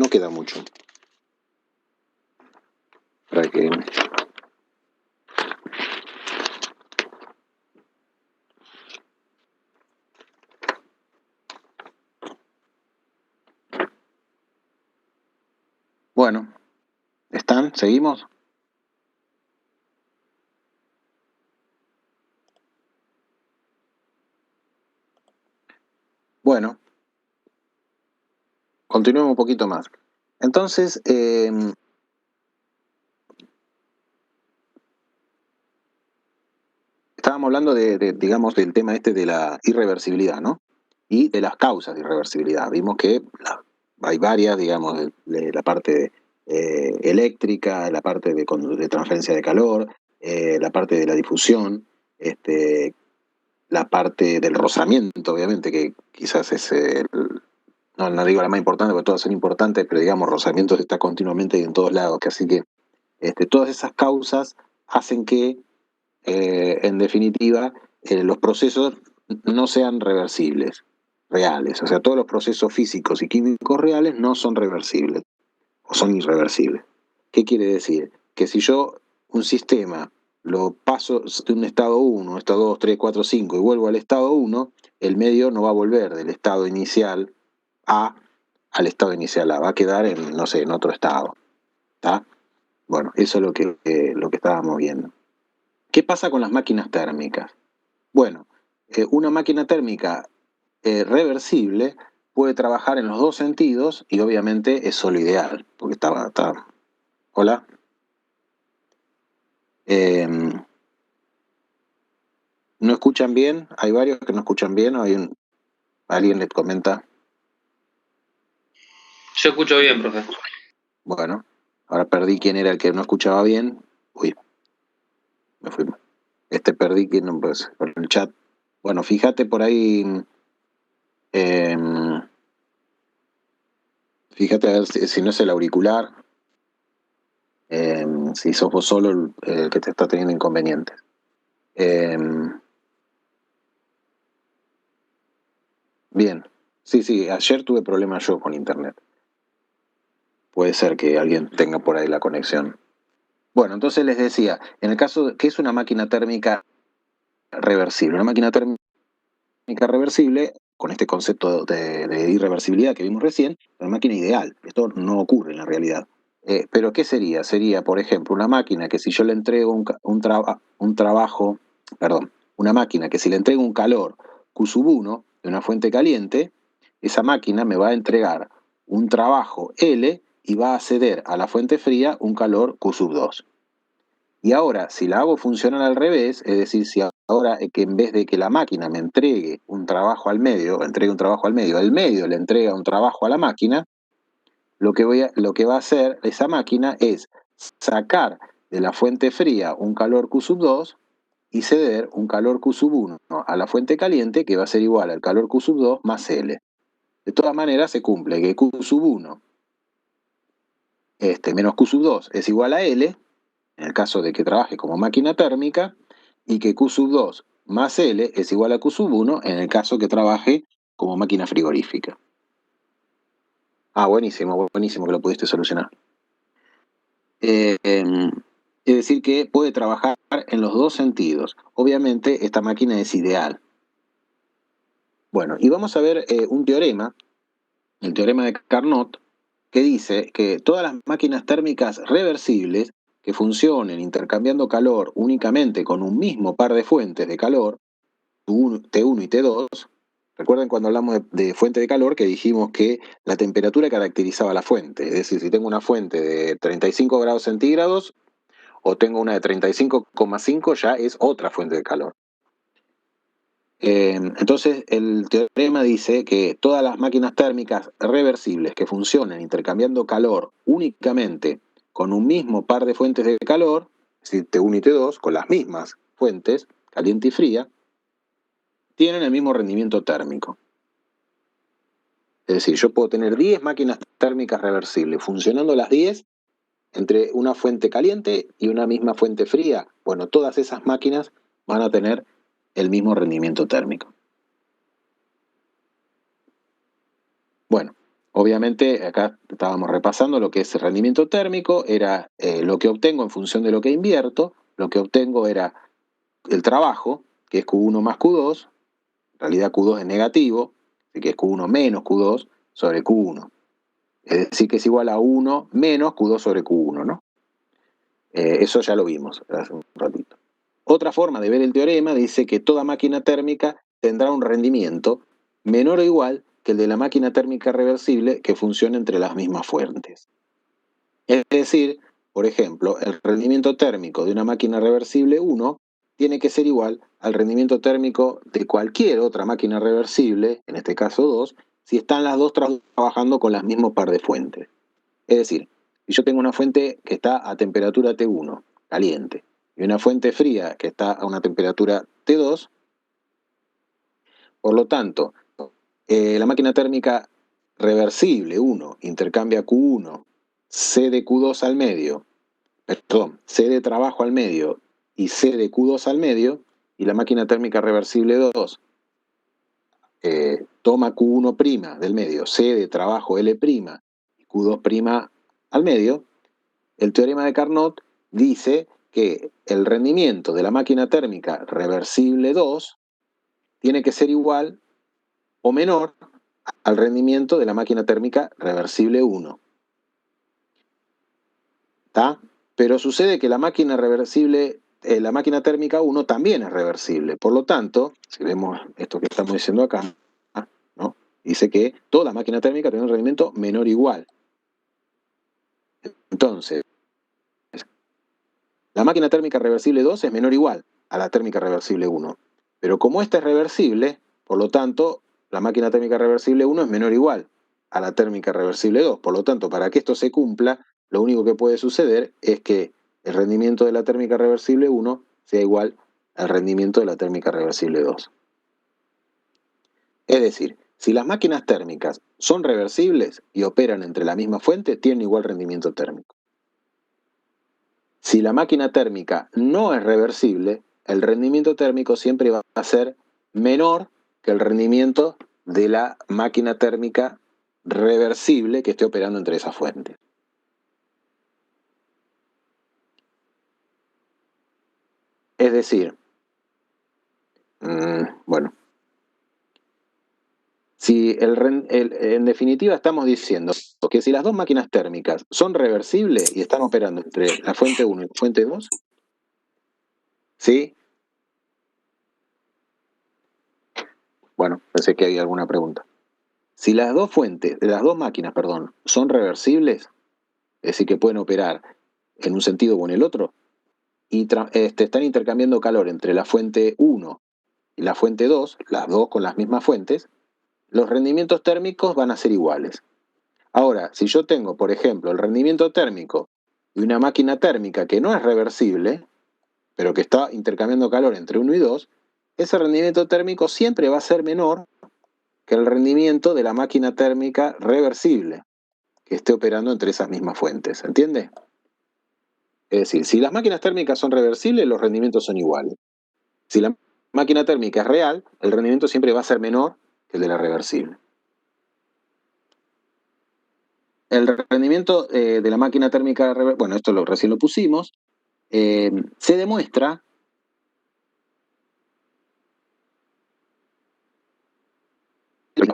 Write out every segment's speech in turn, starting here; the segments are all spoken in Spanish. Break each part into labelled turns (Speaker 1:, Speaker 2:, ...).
Speaker 1: no queda mucho. Para que... Bueno, ¿están? ¿Seguimos? Bueno, continuemos un poquito más. Entonces, estábamos hablando digamos, del tema este de la irreversibilidad, ¿no? Y de las causas de irreversibilidad. Vimos que hay varias, digamos, de la parte eléctrica, la parte de transferencia de calor, la parte de la difusión, la parte del rozamiento, obviamente, que quizás es, no digo la más importante, porque todas son importantes, pero digamos, rozamiento está continuamente y en todos lados, que así que todas esas causas hacen que, en definitiva, los procesos no sean reversibles, reales. O sea, todos los procesos físicos y químicos reales no son reversibles o son irreversibles. ¿Qué quiere decir? Que si yo un sistema lo paso de un estado 1, estado 2, 3, 4, 5 y vuelvo al estado 1, el medio no va a volver del estado inicial A al estado inicial A, va a quedar en, no sé, en otro estado. ¿Está? Bueno, eso es lo que estábamos viendo. ¿Qué pasa con las máquinas térmicas? Bueno, una máquina térmica reversible puede trabajar en los dos sentidos y obviamente es solo ideal, porque está... Hola. ¿No escuchan bien? ¿Hay varios que no escuchan bien o alguien les comenta?
Speaker 2: Yo escucho bien, profe.
Speaker 1: Bueno, ahora perdí quién era el que no escuchaba bien. Uy, me fui. Perdí quién no, pues, por el chat. Bueno, fíjate por ahí. Fíjate a ver si no es el auricular. Si sos vos solo el que te está teniendo inconvenientes. Bien. Sí, ayer tuve problemas yo con internet. Puede ser que alguien tenga por ahí la conexión. Bueno, entonces les decía, en el caso que es una máquina térmica reversible, una máquina térmica reversible, con este concepto de irreversibilidad que vimos recién, es una máquina ideal. Esto no ocurre en la realidad. Pero ¿qué sería? Sería, por ejemplo, una máquina que si yo le entrego un trabajo, perdón, una máquina que si le entrego un calor Q sub 1 de una fuente caliente, esa máquina me va a entregar un trabajo L y va a ceder a la fuente fría un calor Q sub 2. Y ahora, si la hago funcionar al revés, es decir, si ahora que en vez de que la máquina me entregue un trabajo al medio, el medio le entrega un trabajo a la máquina, lo que va a hacer esa máquina es sacar de la fuente fría un calor Q sub 2 y ceder un calor Q sub 1 a la fuente caliente, que va a ser igual al calor Q sub 2 más L. De todas maneras, se cumple que Q sub 1 menos Q sub 2 es igual a L, en el caso de que trabaje como máquina térmica, y que Q sub 2 más L es igual a Q sub 1 en el caso que trabaje como máquina frigorífica. Ah, buenísimo que lo pudiste solucionar. Es decir, que puede trabajar en los dos sentidos. Obviamente, esta máquina es ideal. Bueno, y vamos a ver un teorema, el teorema de Carnot, que dice que todas las máquinas térmicas reversibles que funcionen intercambiando calor únicamente con un mismo par de fuentes de calor, T1 y T2, recuerden cuando hablamos de fuente de calor que dijimos que la temperatura caracterizaba la fuente, es decir, si tengo una fuente de 35 grados centígrados o tengo una de 35,5 ya es otra fuente de calor. Entonces el teorema dice que todas las máquinas térmicas reversibles que funcionen intercambiando calor únicamente con un mismo par de fuentes de calor, es decir, T1 y T2, con las mismas fuentes, caliente y fría, tienen el mismo rendimiento térmico. Es decir, yo puedo tener 10 máquinas térmicas reversibles, funcionando las 10 entre una fuente caliente y una misma fuente fría. Bueno, todas esas máquinas van a tener el mismo rendimiento térmico. Bueno, obviamente acá estábamos repasando lo que es el rendimiento térmico, era lo que obtengo en función de lo que invierto, lo que obtengo era el trabajo, que es Q1 más Q2, en realidad Q2 es negativo, así que es Q1 menos Q2 sobre Q1. Es decir, que es igual a 1 menos Q2 sobre Q1, ¿no? Eso ya lo vimos hace un ratito. Otra forma de ver el teorema dice que toda máquina térmica tendrá un rendimiento menor o igual que el de la máquina térmica reversible que funciona entre las mismas fuentes. Es decir, por ejemplo, el rendimiento térmico de una máquina reversible 1 tiene que ser igual al rendimiento térmico de cualquier otra máquina reversible, en este caso 2, si están las dos trabajando con las mismas par de fuentes. Es decir, si yo tengo una fuente que está a temperatura T1, caliente, y una fuente fría que está a una temperatura T2, por lo tanto, la máquina térmica reversible 1 intercambia Q1, C de Q2 al medio, perdón, C de trabajo al medio y C de Q2 al medio, y la máquina térmica reversible 2 toma Q1' del medio, C de trabajo L' y Q2' al medio. El teorema de Carnot dice que el rendimiento de la máquina térmica reversible 2 tiene que ser igual o menor al rendimiento de la máquina térmica reversible 1. ¿Está? Pero sucede que la máquina reversible, la máquina térmica 1 también es reversible. Por lo tanto, si vemos esto que estamos diciendo acá, ¿no? Dice que toda máquina térmica tiene un rendimiento menor o igual. Entonces, la máquina térmica reversible 2 es menor o igual a la térmica reversible 1. Pero como esta es reversible, por lo tanto, la máquina térmica reversible 1 es menor o igual a la térmica reversible 2. Por lo tanto, para que esto se cumpla, lo único que puede suceder es que el rendimiento de la térmica reversible 1 sea igual al rendimiento de la térmica reversible 2. Es decir, si las máquinas térmicas son reversibles y operan entre la misma fuente, tienen igual rendimiento térmico. Si la máquina térmica no es reversible, el rendimiento térmico siempre va a ser menor que el rendimiento de la máquina térmica reversible que esté operando entre esas fuentes. Es decir, bueno, si en definitiva estamos diciendo que si las dos máquinas térmicas son reversibles y están operando entre la fuente 1 y la fuente 2, ¿sí? Bueno, pensé que había alguna pregunta. Si las dos máquinas, perdón, son reversibles, es decir, que pueden operar en un sentido o en el otro, y están intercambiando calor entre la fuente 1 y la fuente 2, las dos con las mismas fuentes, los rendimientos térmicos van a ser iguales. Ahora, si yo tengo, por ejemplo, el rendimiento térmico de una máquina térmica que no es reversible, pero que está intercambiando calor entre 1 y 2, ese rendimiento térmico siempre va a ser menor que el rendimiento de la máquina térmica reversible que esté operando entre esas mismas fuentes. ¿Entiende? Es decir, si las máquinas térmicas son reversibles, los rendimientos son iguales. Si la máquina térmica es real, el rendimiento siempre va a ser menor que el de la reversible. El rendimiento de la máquina térmica, bueno, esto recién lo pusimos, se demuestra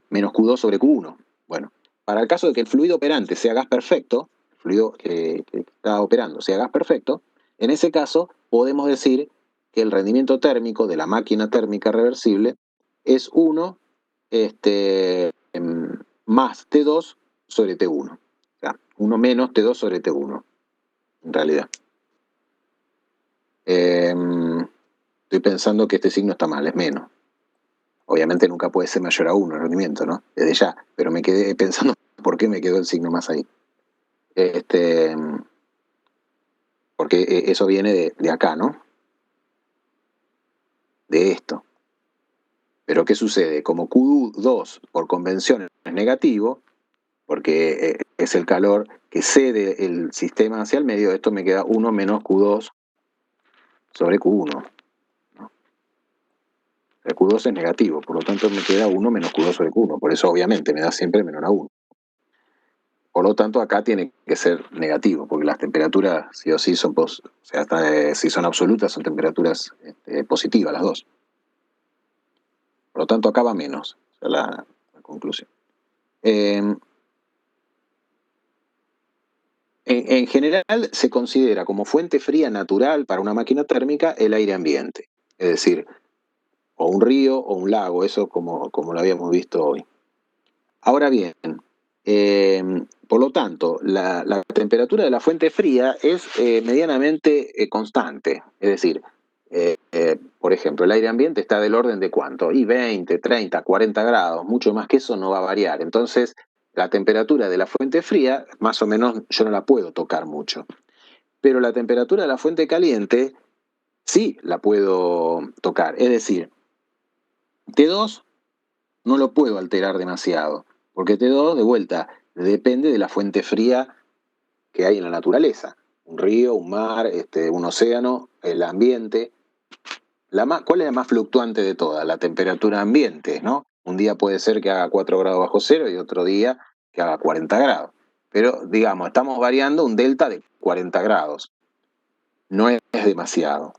Speaker 1: menos Q2 sobre Q1. Bueno, para el caso de que el fluido operante sea gas perfecto, el fluido que está operando sea gas perfecto, en ese caso podemos decir que el rendimiento térmico de la máquina térmica reversible es 1 más T2 sobre T1. O sea, 1 menos T2 sobre T1, en realidad. Estoy pensando que este signo está mal, es menos. Obviamente nunca puede ser mayor a 1 el rendimiento, ¿no? Desde ya, pero me quedé pensando por qué me quedó el signo más ahí. Porque eso viene de acá, ¿no? De esto. Pero ¿qué sucede? Como Q2 por convención es negativo, porque es el calor que cede el sistema hacia el medio, esto me queda 1 menos Q2 sobre Q1. ¿No? El Q2 es negativo, por lo tanto me queda 1 menos Q2 sobre Q1. Por eso obviamente me da siempre menor a 1. Por lo tanto, acá tiene que ser negativo, porque las temperaturas sí o sí son, si son absolutas, son temperaturas positivas las dos. Por lo tanto, acá va menos, esa es la conclusión. En general, se considera como fuente fría natural para una máquina térmica el aire ambiente, es decir, o un río o un lago, eso como lo habíamos visto hoy. Ahora bien, por lo tanto, la temperatura de la fuente fría es medianamente constante. Es decir, por ejemplo, el aire ambiente está del orden de ¿cuánto? Y 20, 30, 40 grados, mucho más que eso no va a variar. Entonces, la temperatura de la fuente fría, más o menos, yo no la puedo tocar mucho. Pero la temperatura de la fuente caliente, sí la puedo tocar. Es decir, T2 no lo puedo alterar demasiado, porque T2, de vuelta, depende de la fuente fría que hay en la naturaleza. Un río, un mar, un océano, el ambiente. ¿Cuál es la más fluctuante de todas? La temperatura ambiente, ¿no? Un día puede ser que haga 4 grados bajo cero y otro día que haga 40 grados. Pero, digamos, estamos variando un delta de 40 grados. No es demasiado.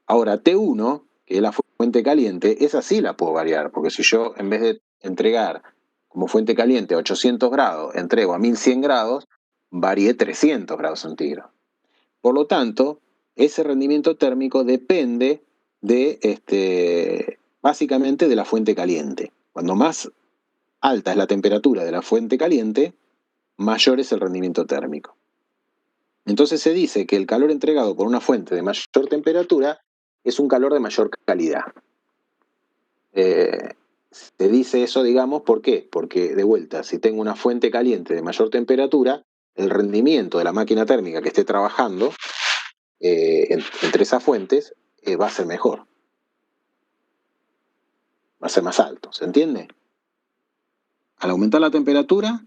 Speaker 1: Ahora, T1, que es la fuente caliente, esa sí la puedo variar, porque si yo en vez de entregar como fuente caliente a 800 grados, entrego a 1100 grados, varié 300 grados centígrados. Por lo tanto, ese rendimiento térmico depende básicamente de la fuente caliente. Cuando más alta es la temperatura de la fuente caliente, mayor es el rendimiento térmico. Entonces se dice que el calor entregado por una fuente de mayor temperatura es un calor de mayor calidad. Se dice eso, digamos, ¿por qué? Porque, de vuelta, si tengo una fuente caliente de mayor temperatura, el rendimiento de la máquina térmica que esté trabajando entre esas fuentes va a ser mejor. Va a ser más alto, ¿se entiende? Al aumentar la temperatura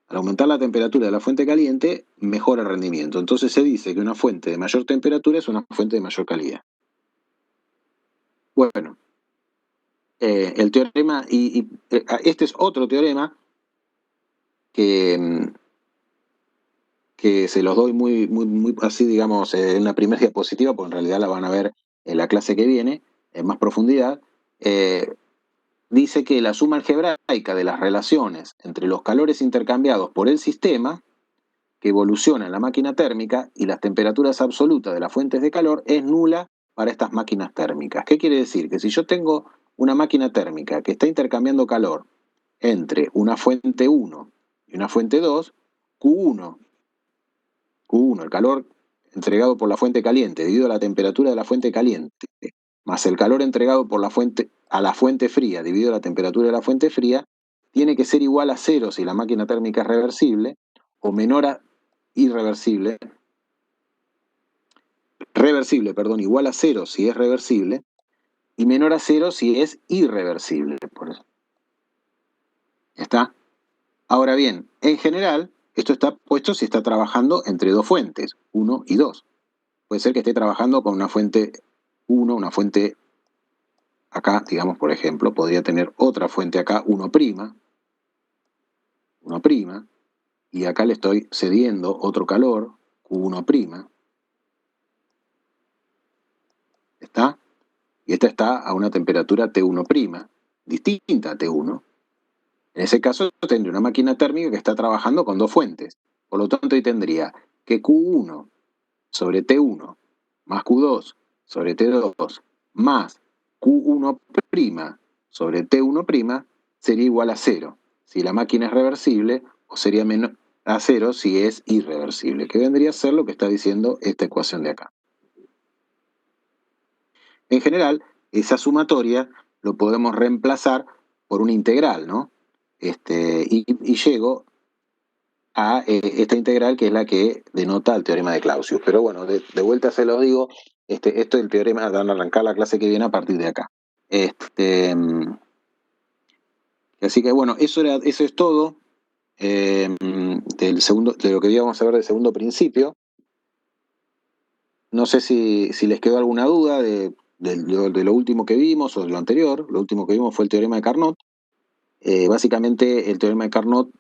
Speaker 1: de la fuente caliente, mejora el rendimiento. Entonces se dice que una fuente de mayor temperatura es una fuente de mayor calidad. Bueno, el teorema, este es otro teorema que se los doy muy así, digamos, en la primera diapositiva, porque en realidad la van a ver en la clase que viene, en más profundidad. Dice que la suma algebraica de las relaciones entre los calores intercambiados por el sistema, que evoluciona en la máquina térmica, y las temperaturas absolutas de las fuentes de calor es nula para estas máquinas térmicas. ¿Qué quiere decir? Que si yo tengo una máquina térmica que está intercambiando calor entre una fuente 1 y una fuente 2, Q1, el calor entregado por la fuente caliente debido a la temperatura de la fuente caliente, más el calor entregado por a la fuente fría dividido a la temperatura de la fuente fría, tiene que ser igual a cero si la máquina térmica es reversible, o menor a igual a cero si es reversible, y menor a cero si es irreversible. Por eso. ¿Está? Ahora bien, en general, esto está puesto si está trabajando entre dos fuentes, 1 y 2. Puede ser que esté trabajando con una fuente 1, una fuente acá, digamos, por ejemplo, podría tener otra fuente acá, 1', y acá le estoy cediendo otro calor, Q1'. ¿Está? Y esta está a una temperatura T1', distinta a T1. En ese caso tendría una máquina térmica que está trabajando con dos fuentes. Por lo tanto, ahí tendría que Q1 sobre T1 más Q2 sobre T2 más Q1' sobre T1' sería igual a 0 si la máquina es reversible, o sería menos a 0 si es irreversible, que vendría a ser lo que está diciendo esta ecuación de acá. En general, esa sumatoria lo podemos reemplazar por una integral, ¿no? Y llego a esta integral, que es la que denota el teorema de Clausius. Pero bueno, de vuelta se lo digo, esto es el teorema, van a arrancar la clase que viene a partir de acá. Así que bueno, eso es todo de lo que íbamos a ver del segundo principio. No sé si les quedó alguna duda de lo último que vimos o de lo anterior. Lo último que vimos fue el teorema de Carnot. Básicamente el teorema de Carnot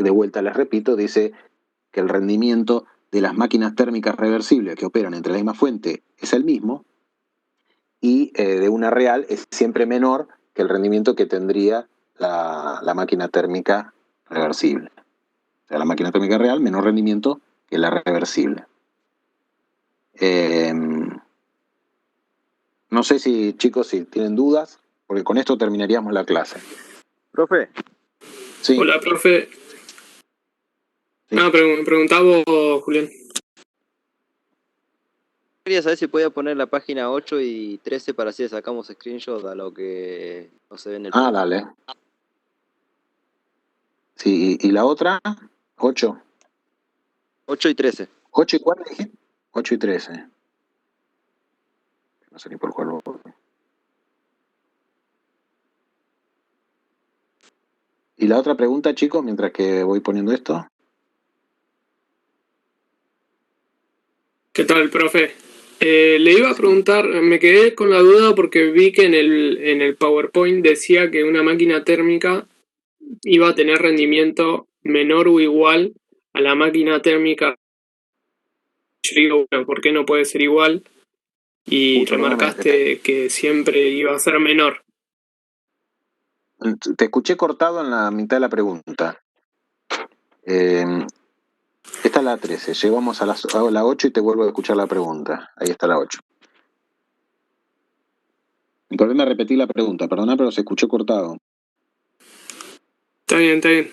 Speaker 1: de vuelta les repito, dice que el rendimiento de las máquinas térmicas reversibles que operan entre la misma fuente es el mismo, y de una real es siempre menor que el rendimiento que tendría la máquina térmica reversible. O sea, la máquina térmica real, menor rendimiento que la reversible. No sé si, chicos, si tienen dudas, porque con esto terminaríamos la clase.
Speaker 2: Profe.
Speaker 1: Sí.
Speaker 3: Hola, profe.
Speaker 1: Sí.
Speaker 3: Preguntaba vos, Julián.
Speaker 2: Quería saber si podía poner la página 8 y 13 para así sacamos screenshot a lo que no se ve en el
Speaker 1: Ah, dale. Sí, ¿y la otra? 8.
Speaker 2: 8 y 13.
Speaker 1: 8 y 4 dije. 8 y 13. No sé ni por cuál voy. ¿Y la otra pregunta, chicos, mientras que voy poniendo esto?
Speaker 3: ¿Qué tal, profe? Le iba a preguntar, me quedé con la duda porque vi que en el PowerPoint decía que una máquina térmica iba a tener rendimiento menor o igual a la máquina térmica. Yo digo, bueno, ¿por qué no puede ser igual? Y
Speaker 1: Perdóname,
Speaker 3: remarcaste que siempre iba a ser menor.
Speaker 1: te escuché cortado en la mitad de la pregunta. Esta es la 13. Llegamos a la 8 y te vuelvo a escuchar la pregunta. Ahí está la 8. Volveme a repetir la pregunta, perdona, pero se escuchó cortado.
Speaker 3: Está bien, está bien.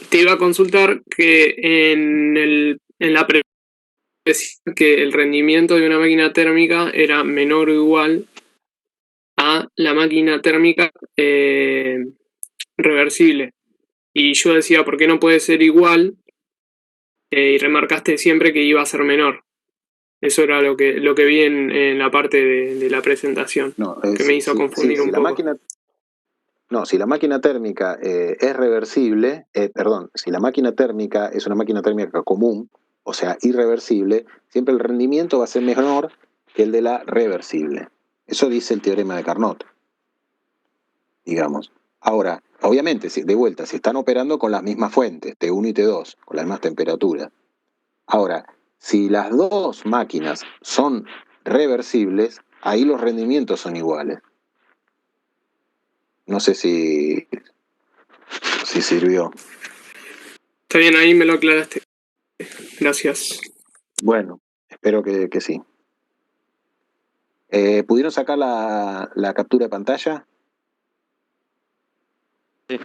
Speaker 3: Te iba a consultar que en la decía que el rendimiento de una máquina térmica era menor o igual a la máquina térmica reversible. Y yo decía, ¿por qué no puede ser igual? Y remarcaste siempre que iba a ser menor. Eso era lo que vi en la parte de la presentación,
Speaker 1: No,
Speaker 3: que me hizo confundir un poco.
Speaker 1: Si la máquina térmica es reversible, si la máquina térmica es una máquina térmica común, o sea, irreversible, siempre el rendimiento va a ser menor que el de la reversible. Eso dice el teorema de Carnot, digamos. Ahora, obviamente, de vuelta, si están operando con las mismas fuentes, T1 y T2, con las mismas temperaturas. Ahora, si las dos máquinas son reversibles, ahí los rendimientos son iguales. No sé si sirvió.
Speaker 3: Está bien, ahí me lo aclaraste. Gracias.
Speaker 1: Bueno, espero que sí. ¿Pudieron sacar la captura de pantalla?
Speaker 2: Sí.